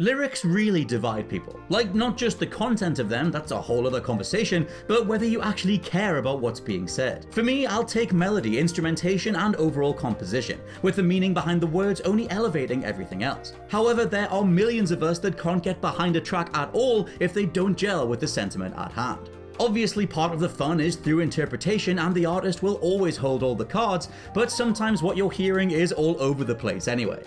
Lyrics really divide people. Like, not just the content of them, that's a whole other conversation, but whether you actually care about what's being said. For me, I'll take melody, instrumentation, and overall composition, with the meaning behind the words only elevating everything else. However, there are millions of us that can't get behind a track at all if they don't gel with the sentiment at hand. Obviously, part of the fun is through interpretation, and the artist will always hold all the cards, but sometimes what you're hearing is all over the place anyway.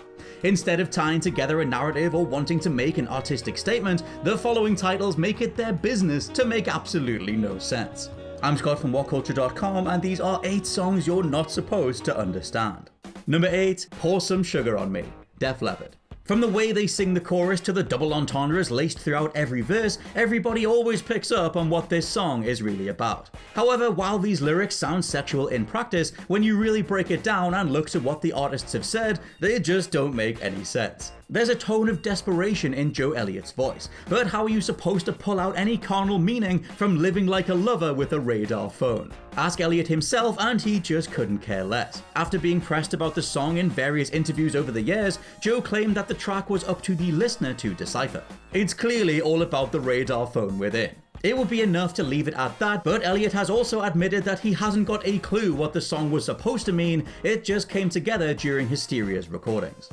Instead of tying together a narrative or wanting to make an artistic statement, the following titles make it their business to make absolutely no sense. I'm Scott from WhatCulture.com, and these are 8 songs you're not supposed to understand. Number 8, Pour Some Sugar on Me, Def Leppard. From the way they sing the chorus to the double entendres laced throughout every verse, everybody always picks up on what this song is really about. However, while these lyrics sound sexual in practice, when you really break it down and look to what the artists have said, they just don't make any sense. There's a tone of desperation in Joe Elliott's voice, but how are you supposed to pull out any carnal meaning from living like a lover with a radar phone? Ask Elliott himself, and he just couldn't care less. After being pressed about the song in various interviews over the years, Joe claimed that the track was up to the listener to decipher. It's clearly all about the radar phone within. It would be enough to leave it at that, but Elliott has also admitted that he hasn't got a clue what the song was supposed to mean, it just came together during Hysteria's recordings.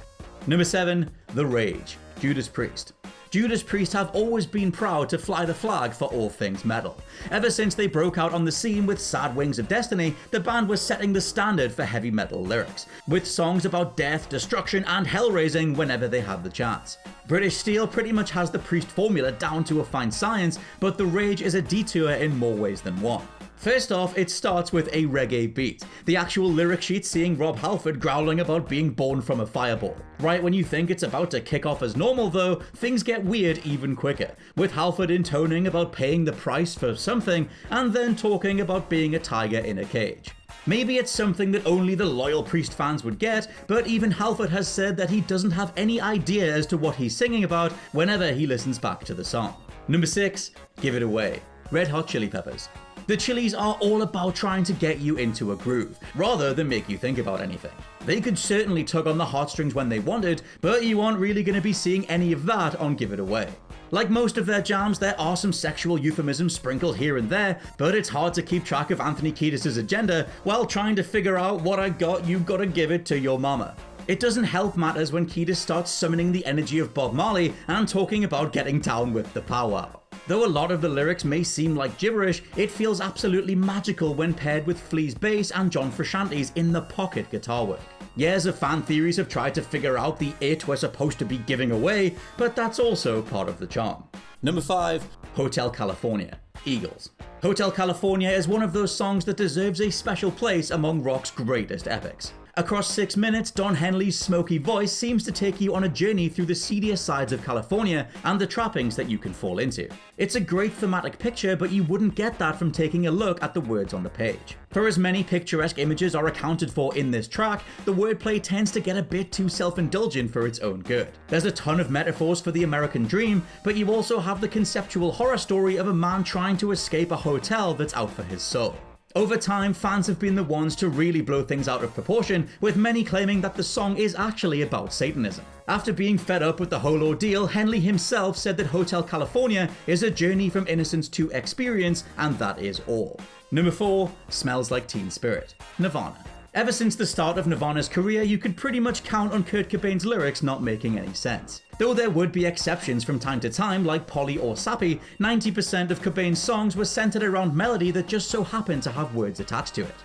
Number 7, The Rage, Judas Priest. Judas Priest have always been proud to fly the flag for all things metal. Ever since they broke out on the scene with Sad Wings of Destiny, the band was setting the standard for heavy metal lyrics, with songs about death, destruction, and hell-raising whenever they had the chance. British Steel pretty much has the Priest formula down to a fine science, but The Rage is a detour in more ways than one. First off, it starts with a reggae beat, the actual lyric sheet seeing Rob Halford growling about being born from a fireball. Right when you think it's about to kick off as normal though, things get weird even quicker, with Halford intoning about paying the price for something, and then talking about being a tiger in a cage. Maybe it's something that only the loyal Priest fans would get, but even Halford has said that he doesn't have any idea as to what he's singing about whenever he listens back to the song. Number 6, Give It Away, Red Hot Chili Peppers. The Chili's are all about trying to get you into a groove, rather than make you think about anything. They could certainly tug on the heartstrings when they wanted, but you aren't really going to be seeing any of that on Give It Away. Like most of their jams, there are some sexual euphemisms sprinkled here and there, but it's hard to keep track of Anthony Kiedis' agenda while trying to figure out what I got, you gotta give it to your mama. It doesn't help matters when Kiedis starts summoning the energy of Bob Marley and talking about getting down with the powwow. Though a lot of the lyrics may seem like gibberish, it feels absolutely magical when paired with Flea's bass and John Frusciante's in-the-pocket guitar work. Years of fan theories have tried to figure out the it we're supposed to be giving away, but that's also part of the charm. Number 5, Hotel California, Eagles. Hotel California is one of those songs that deserves a special place among rock's greatest epics. Across 6 minutes, Don Henley's smoky voice seems to take you on a journey through the seedier sides of California and the trappings that you can fall into. It's a great thematic picture, but you wouldn't get that from taking a look at the words on the page. For as many picturesque images are accounted for in this track, the wordplay tends to get a bit too self-indulgent for its own good. There's a ton of metaphors for the American dream, but you also have the conceptual horror story of a man trying to escape a hotel that's out for his soul. Over time, fans have been the ones to really blow things out of proportion, with many claiming that the song is actually about Satanism. After being fed up with the whole ordeal, Henley himself said that Hotel California is a journey from innocence to experience, and that is all. Number 4, Smells Like Teen Spirit, Nirvana. Ever since the start of Nirvana's career, you could pretty much count on Kurt Cobain's lyrics not making any sense. Though there would be exceptions from time to time, like Polly or Sappy, 90% of Cobain's songs were centered around melody that just so happened to have words attached to it.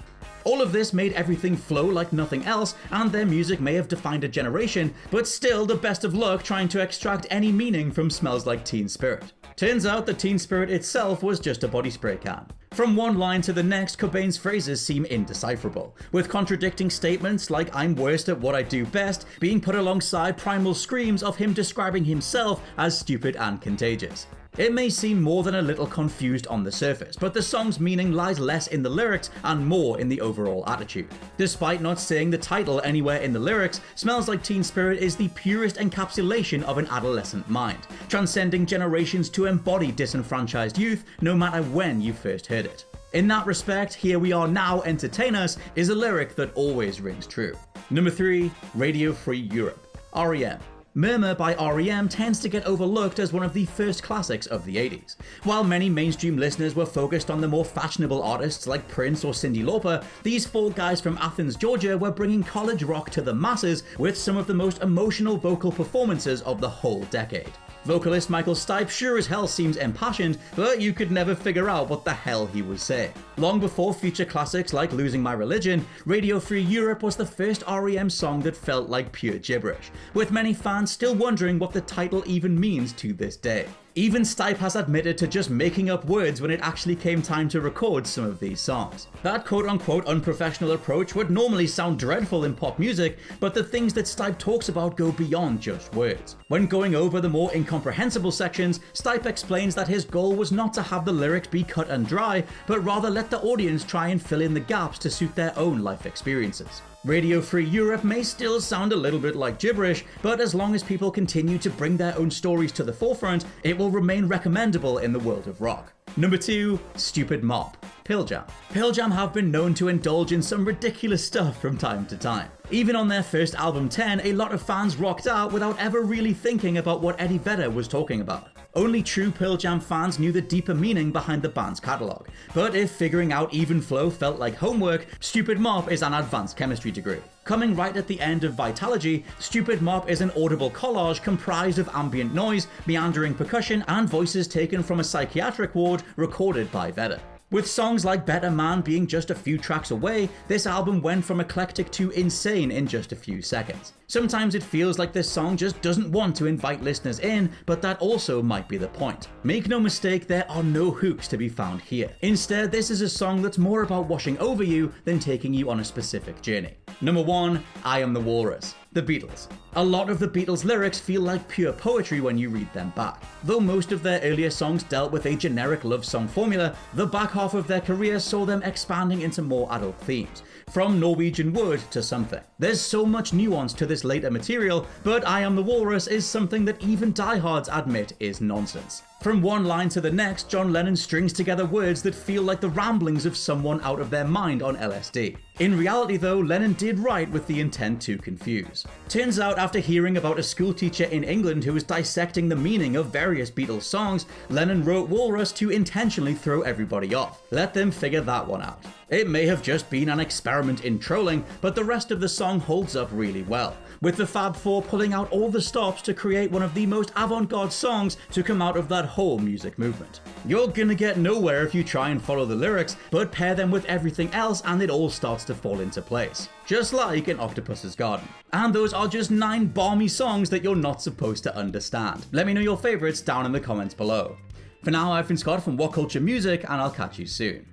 All of this made everything flow like nothing else, and their music may have defined a generation, but still the best of luck trying to extract any meaning from Smells Like Teen Spirit. Turns out the Teen Spirit itself was just a body spray can. From one line to the next, Cobain's phrases seem indecipherable, with contradicting statements like "I'm worst at what I do best" being put alongside primal screams of him describing himself as stupid and contagious. It may seem more than a little confused on the surface, but the song's meaning lies less in the lyrics and more in the overall attitude. Despite not saying the title anywhere in the lyrics, Smells Like Teen Spirit is the purest encapsulation of an adolescent mind, transcending generations to embody disenfranchised youth no matter when you first heard it. In that respect, Here We Are Now, Entertain Us is a lyric that always rings true. Number 3, Radio Free Europe, R.E.M. Murmur by R.E.M. tends to get overlooked as one of the first classics of the 80s. While many mainstream listeners were focused on the more fashionable artists like Prince or Cyndi Lauper, these 4 guys from Athens, Georgia were bringing college rock to the masses with some of the most emotional vocal performances of the whole decade. Vocalist Michael Stipe sure as hell seems impassioned, but you could never figure out what the hell he was saying. Long before future classics like Losing My Religion, Radio Free Europe was the first R.E.M. song that felt like pure gibberish, with many fans still wondering what the title even means to this day. Even Stipe has admitted to just making up words when it actually came time to record some of these songs. That quote-unquote unprofessional approach would normally sound dreadful in pop music, but the things that Stipe talks about go beyond just words. When going over the more incomprehensible sections, Stipe explains that his goal was not to have the lyrics be cut and dry, but rather let the audience try and fill in the gaps to suit their own life experiences. Radio Free Europe may still sound a little bit like gibberish, but as long as people continue to bring their own stories to the forefront, it will remain recommendable in the world of rock. Number 2, Stupid Mop, Pearl Jam. Pearl Jam have been known to indulge in some ridiculous stuff from time to time. Even on their first album 10, a lot of fans rocked out without ever really thinking about what Eddie Vedder was talking about. Only true Pearl Jam fans knew the deeper meaning behind the band's catalogue. But if figuring out even flow felt like homework, Stupid Mop is an advanced chemistry degree. Coming right at the end of Vitalogy, Stupid Mop is an audible collage comprised of ambient noise, meandering percussion, and voices taken from a psychiatric ward recorded by Vedder. With songs like Better Man being just a few tracks away, this album went from eclectic to insane in just a few seconds. Sometimes it feels like this song just doesn't want to invite listeners in, but that also might be the point. Make no mistake, there are no hooks to be found here. Instead, this is a song that's more about washing over you than taking you on a specific journey. Number 1, I Am the Walrus, The Beatles. A lot of the Beatles' lyrics feel like pure poetry when you read them back. Though most of their earlier songs dealt with a generic love song formula, the back half of their career saw them expanding into more adult themes, from Norwegian Wood to Something. There's so much nuance to this later material, but I Am the Walrus is something that even diehards admit is nonsense. From one line to the next, John Lennon strings together words that feel like the ramblings of someone out of their mind on LSD. In reality though, Lennon did write with the intent to confuse. Turns out after hearing about a schoolteacher in England who was dissecting the meaning of various Beatles songs, Lennon wrote Walrus to intentionally throw everybody off. Let them figure that one out. It may have just been an experiment in trolling, but the rest of the song holds up really well, with the Fab Four pulling out all the stops to create one of the most avant-garde songs to come out of that whole music movement. You're gonna get nowhere if you try and follow the lyrics, but pair them with everything else and it all starts to fall into place. Just like in Octopus's Garden. And those are just 9 balmy songs that you're not supposed to understand. Let me know your favourites down in the comments below. For now, I've been Scott from What Culture Music, and I'll catch you soon.